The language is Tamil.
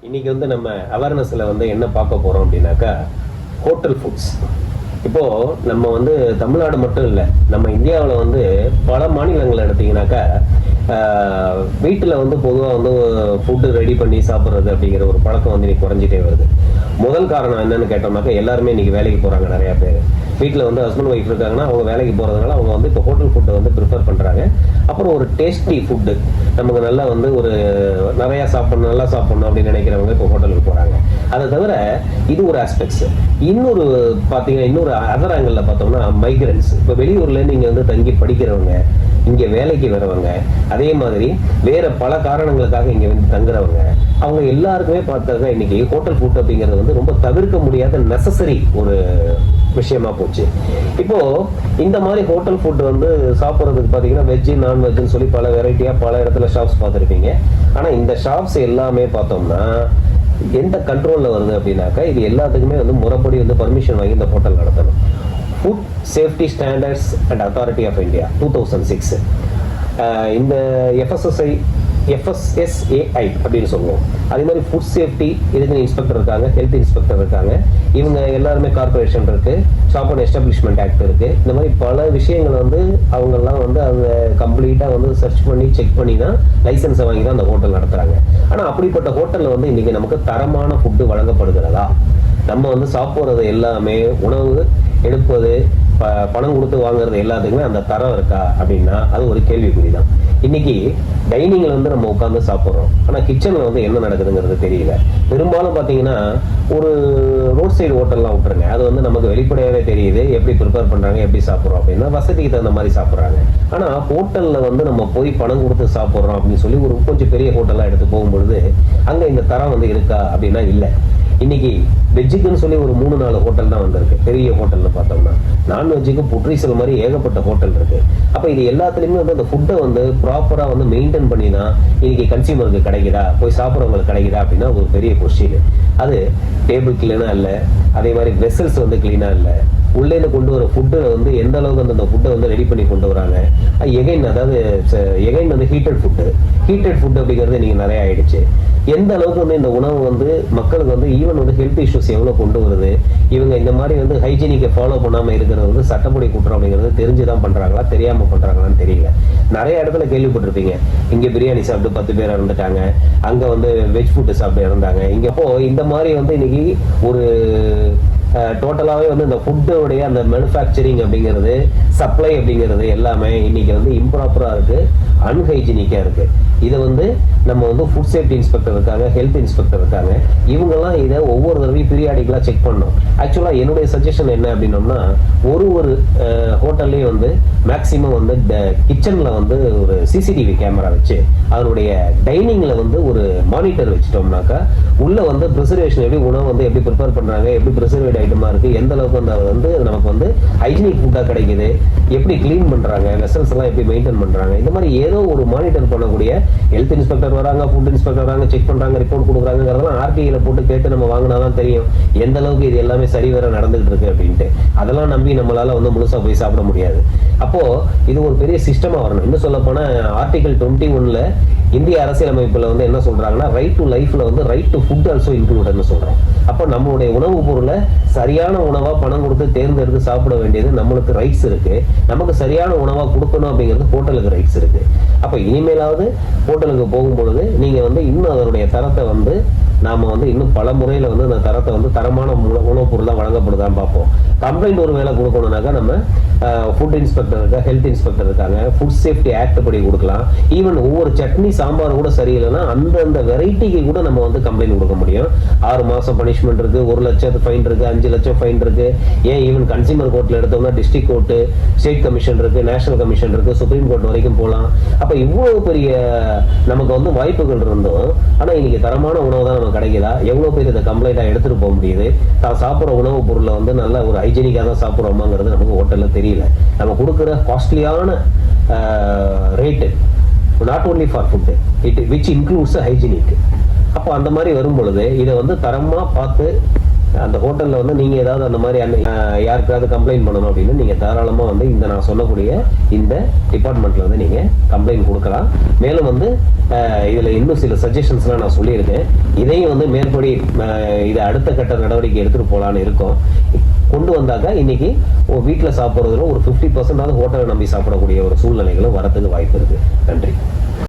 இன்னைக்கு வந்து நம்ம அவேர்னஸ்ல வந்து என்ன பார்க்க போறோம் அப்படின்னாக்கா, ஹோட்டல் ஃபுட்ஸ். இப்போ நம்ம வந்து தமிழ்நாடு மட்டும் இல்லை, நம்ம இந்தியாவில் வந்து பல மாநிலங்கள் எடுத்தீங்கன்னாக்கா, வீட்டில் வந்து பொதுவாக வந்து ஃபுட்டு ரெடி பண்ணி சாப்பிட்றது அப்படிங்கிற ஒரு பழக்கம் வந்து இன்னைக்கு குறைஞ்சிட்டே வருது. முதல் காரணம் என்னன்னு கேட்டோம்னாக்கா, எல்லாருமே இன்னைக்கு வேலைக்கு போறாங்க. நிறைய பேர் வீட்டில் வந்து ஹஸ்பண்ட் ஒய்ஃப் இருக்காங்கன்னா, அவங்க வேலைக்கு போறதுனால அவங்க வந்து இப்போ ஹோட்டல் ஃபுட்டை வந்து ப்ரிஃபர் பண்றாங்க. அப்புறம் ஒரு டேஸ்டி ஃபுட்டு நமக்கு நல்லா வந்து ஒரு நிறைய சாப்பிடணும், நல்லா சாப்பிடணும் அப்படின்னு நினைக்கிறவங்க இப்போ ஹோட்டலுக்கு போறாங்க. அதை தவிர இது ஒரு ஆஸ்பெக்ட்ஸ். இன்னொரு பார்த்தீங்கன்னா, இன்னொரு அதர் ஆங்கிள் பார்த்தோம்னா மைக்ரன்ஸ். இப்போ வெளியூர்ல நீங்க வந்து தங்கி படிக்கிறவங்க, இங்க வேலைக்கு வரவங்க, அதே மாதிரி வேற பல காரணங்களுக்காக இங்க வந்து தங்குறவங்க, அவங்க எல்லாருக்குமே பார்த்தாக்கா இன்னைக்கு ஹோட்டல் ஃபுட் அப்படிங்கிறது வந்து ரொம்ப தவிர்க்க முடியாத நெசசரி ஒரு விஷயமா போச்சு. இப்போ இந்த மாதிரி ஹோட்டல் ஃபுட் வந்து சாப்பிட்றதுக்கு பார்த்தீங்கன்னா வெஜ்ஜு நான்வெஜ்ஜுன்னு சொல்லி பல வெரைட்டியா பல இடத்துல ஷாப்ஸ் பார்த்துருப்பீங்க. ஆனா இந்த ஷாப்ஸ் எல்லாமே பார்த்தோம்னா எந்த கண்ட்ரோல்ல வருது அப்படின்னாக்கா, இது எல்லாத்துக்குமே வந்து முறைப்படி வந்து பர்மிஷன் வாங்கி இந்த ஹோட்டல் நடத்தணும். Food safety standards and authority of India 2006 இந்த FSSAI அப்படின்னு சொல்லுவோம். அதே மாதிரி ஃபுட் சேஃப்டி இதுக்கு இன்ஸ்பெக்டர் இருக்காங்க, ஹெல்த் இன்ஸ்பெக்டர் இருக்காங்க. இவங்க எல்லாருமே கார்பரேஷன் இருக்கு, ஷாப் அண்ட் எஸ்டாப்ளிஷ்மெண்ட் ஆக்ட் இருக்கு. இந்த மாதிரி பல விஷயங்கள் வந்து அவங்கெல்லாம் வந்து அவங்க கம்ப்ளீட்டா வந்து சர்ச் பண்ணி செக் பண்ணி தான் லைசன்ஸை வாங்கி தான் அந்த ஹோட்டல் நடத்துறாங்க. ஆனா அப்படிப்பட்ட ஹோட்டல்ல வந்து இன்னைக்கு நமக்கு தரமான ஃபுட்டு வழங்கப்படுகிறதா? நம்ம வந்து சாப்பிட்றது எல்லாமே, உணவு எடுப்பது, பணம் கொடுத்து வாங்குறது எல்லாத்துக்குமே அந்த தரம் இருக்கா அப்படின்னா அது ஒரு கேள்விக்குறி தான். இன்னைக்கு டைனிங்ல வந்து நம்ம உட்காந்து சாப்பிட்றோம், ஆனா கிச்சன்ல வந்து என்ன நடக்குதுங்கிறது தெரியல. பெரும்பாலும் பாத்தீங்கன்னா ஒரு ரோட் சைடு ஹோட்டல்லாம் விட்டுருங்க, அது வந்து நமக்கு வெளிப்படையாவே தெரியுது எப்படி ப்ரிப்பேர் பண்றாங்க, எப்படி சாப்பிட்றோம் அப்படின்னா வசதிக்கு தகுந்த மாதிரி சாப்பிட்றாங்க. ஆனா ஹோட்டல்ல வந்து நம்ம போய் பணம் கொடுத்து சாப்பிட்றோம் அப்படின்னு சொல்லி ஒரு கொஞ்சம் பெரிய ஹோட்டல்லாம் எடுத்து போகும்பொழுது அங்க இந்த தரம் வந்து இருக்கா அப்படின்னா இல்லை. இன்னைக்கு வெஜ்ஜுக்குன்னு சொல்லி ஒரு 3-4 ஹோட்டல் தான் வந்திருக்கு பெரிய ஹோட்டல்ல பார்த்தோம்னா. நான்வெஜ்ஜுக்கு புட்ரீசல் மாதிரி ஏகப்பட்ட ஹோட்டல் இருக்கு. அப்ப இது எல்லாத்துலயுமே வந்து அந்த ஃபுட்டை வந்து ப்ராப்பரா வந்து மெயின்டைன் பண்ணி தான் இன்னைக்கு கன்சியூமருக்கு கிடைக்குதா, போய் சாப்பிட்றவங்களுக்கு கிடைக்குதா அப்படின்னா ஒரு பெரிய கொஸ்டின். அது டேபிள் கிளீனா இல்லை, அதே மாதிரி வெசல்ஸ் வந்து கிளீனா இல்லை, உள்ளே கொண்டு வர ஃபுட்டு வந்து எந்த அளவுக்கு அந்த ஃபுட்டை வந்து ரெடி பண்ணி கொண்டு வராங்க. அதாவது எகைன் வந்து ஹீட்டட் ஃபுட் அப்படிங்கிறது நீங்க நிறைய ஆயிடுச்சு. எந்த அளவுக்கு வந்து இந்த உணவு வந்து மக்களுக்கு வந்து ஈவன் வந்து ஹெல்த் இஷ்யூஸ் எவ்வளவு கொண்டு வருது. இவங்க இந்த மாதிரி வந்து ஹைஜீனிக்கை ஃபாலோ பண்ணாம இருக்கிறது வந்து சட்டப்படி குற்றம் அப்படிங்கிறது தெரிஞ்சுதான் பண்றாங்களா, தெரியாம பண்றாங்களான்னு தெரியல. நிறைய இடத்துல கேள்விப்பட்டிருப்பீங்க, இங்க பிரியாணி சாப்பிட்டு 10 பேர் இறந்துட்டாங்க, அங்க வந்து வெஜ் ஃபுட்டு சாப்பிட்டு இறந்தாங்க. இங்க அப்போ இந்த மாதிரி வந்து இன்னைக்கு ஒரு டோட்டலாவே வந்து இந்த ஃபுட்டோடைய அந்த மேனுஃபேக்சரிங் அப்படிங்கிறது, சப்ளை அப்படிங்கிறது எல்லாமே இன்னைக்கு வந்து இம்ப்ராப்பரா இருக்கு, அன்ஹைஜீனிக்கா இருக்கு. இதை வந்து நம்ம வந்து ஃபுட் சேஃப்டி இன்ஸ்பெக்டர் இருக்காங்க, ஹெல்த் இன்ஸ்பெக்டர் இருக்காங்க, இவங்கெல்லாம் இதை ஒவ்வொரு தடவையும் பீரியாடிக்கலா செக் பண்ணணும். ஆக்சுவலா என்னுடைய சஜஷன் என்ன அப்படின்னோம்னா, ஒரு ஹோட்டல்லையும் வந்து மேக்சிமம் வந்து கிச்சன்ல வந்து ஒரு சிசிடிவி கேமரா வச்சு அதனுடைய டைனிங்ல வந்து ஒரு மானிட்டர் வச்சுட்டோம்னாக்கா உள்ள வந்து ப்ரிசர்வேஷன் எப்படி உணவு வந்து எப்படி ப்ரிப்பேர் பண்றாங்க, எப்படி ப்ரிசர்வேட் ஐட்டமா இருக்கு, எந்த அளவுக்கு அந்த வந்து நமக்கு வந்து ஹைஜீனிக் ஃபுட்டா கிடைக்குது, எப்படி கிளீன் பண்றாங்க, வெசல்ஸ் எல்லாம் எப்படி மெயின்டைன் பண்றாங்க, இந்த மாதிரி ஏதோ ஒரு மானிட்டர் பண்ணக்கூடிய ஹெல்த் இன்ஸ்பெக்டர் வராங்க, ஃபுட் இன்ஸ்பெக்டர் வராங்க, செக் பண்றாங்க, ரிப்போர்ட் கொடுக்குறாங்கிறதெல்லாம் ஆர்டிஐல போட்டு கேட்டு நம்ம வாங்கினாதான் தெரியும் எந்த அளவுக்கு இது எல்லாமே சரிவர நடந்துகிட்டு இருக்கு அப்படின்ட்டு. அதெல்லாம் நம்பி நம்மளால வந்து முழுசா போய் சாப்பிட முடியாது. அப்போ இது ஒரு பெரிய சிஸ்டமா வரணும். இன்னும் சொல்ல போனா ஆர்டிகல் 21ல இந்திய அரசியலமைப்புல வந்து என்ன சொல்றாங்கன்னா, ரைட் டு லைஃப்ல வந்து ரைட் டு ஃபுட் ஆல்சோ இன்க்ளூடட்னு சொல்றோம். அப்போ நம்மளுடைய உணவு பொருளை சரியான உணவா பணம் கொடுத்து தேர்ந்தெடுத்து சாப்பிட வேண்டியது நம்மளுக்கு ரைட்ஸ் இருக்கு. நமக்கு சரியான உணவா கொடுக்கணும் அப்படிங்கிறது ஹோட்டலுக்கு ரைட்ஸ் இருக்கு. அப்ப இனிமேலாவது ஹோட்டலுக்கு போகும்பொழுது நீங்க வந்து இன்னும் அதனுடைய தரத்தை வந்து நாம வந்து இன்னும் பல முறையில வந்து அந்த தரத்தை வந்து தரமான உணவுப் பொருள் தான் வழங்கப்படுதான்னு பார்ப்போம். கம்ப்ளைண்ட் ஒரு வேலை கொடுக்கணும்னாக்கா நம்ம ஃபுட் இன்ஸ்பெக்டர் இருக்கா, ஹெல்த் இன்ஸ்பெக்டர் இருக்காங்க, ஃபுட் சேஃப்டி ஆக்ட் படி கொடுக்கலாம். ஈவன் ஒவ்வொரு சட்னி சாம்பார் கூட சரியில்லைன்னா அந்தந்த வெரைட்டிக்கு கூட நம்ம வந்து கம்ப்ளைண்ட் கொடுக்க முடியும். 6 மாசம் பனிஷ்மெண்ட் இருக்கு, 1 லட்சம் ஃபைன் இருக்கு, 5 லட்சம் ஃபைன் இருக்கு. ஏன் ஈவன் கன்சியூமர் கோர்ட்ல எடுத்தோம்னா டிஸ்ட்ரிக்ட் கோர்ட்டு, ஸ்டேட் கமிஷன் இருக்கு, நேஷனல் கமிஷன் இருக்கு, சுப்ரீம் கோர்ட் வரைக்கும் போகலாம். அப்ப இவ்வளவு பெரிய நமக்கு வந்து வாய்ப்புகள் இருந்தோம். ஆனா இன்னைக்கு தரமான உணவு தான் நமக்கு கிடைக்குதா? எவ்வளவு பேர் இதை கம்ப்ளைண்டா எடுத்துட்டு போக முடியுது? தான் சாப்பிட்ற உணவுப் பொருளை வந்து நல்ல ஒரு ஹைஜீனிக்கா தான் சாப்பிட்றோமாங்கிறது நமக்கு ஹோட்டல்ல தெரியல. நம்ம கொடுக்குற காஸ்ட்லியான rate not only for food, which includes hygienic. அப்போ அந்த மாதிரி வரும் பொழுது இதை வந்து தரமா பார்த்து அந்த ஹோட்டல்ல வந்து நீங்க ஏதாவது அந்த மாதிரி யாருக்காவது கம்ப்ளைண்ட் பண்ணணும் அப்படின்னு நீங்க தாராளமா வந்து இந்த நான் சொல்லக்கூடிய இந்த டிபார்ட்மெண்ட்ல வந்து நீங்க கம்ப்ளைண்ட் கொடுக்கலாம். மேலும் வந்து இதுல இன்னும் சில சஜஷன்ஸ்லாம் நான் சொல்லியிருக்கேன். இதையும் வந்து மேற்படி இதை அடுத்த கட்ட நடவடிக்கை எடுத்துட்டு போலான்னு இருக்கோம். கொண்டு வந்தாக்க இன்னைக்கு வீட்டில் சாப்பிட்றதுல ஒரு 50% ஹோட்டலை நம்பி சாப்பிடக்கூடிய ஒரு சூழ்நிலைகளும் வரதுக்கு வாய்ப்பு இருக்கு. நன்றி.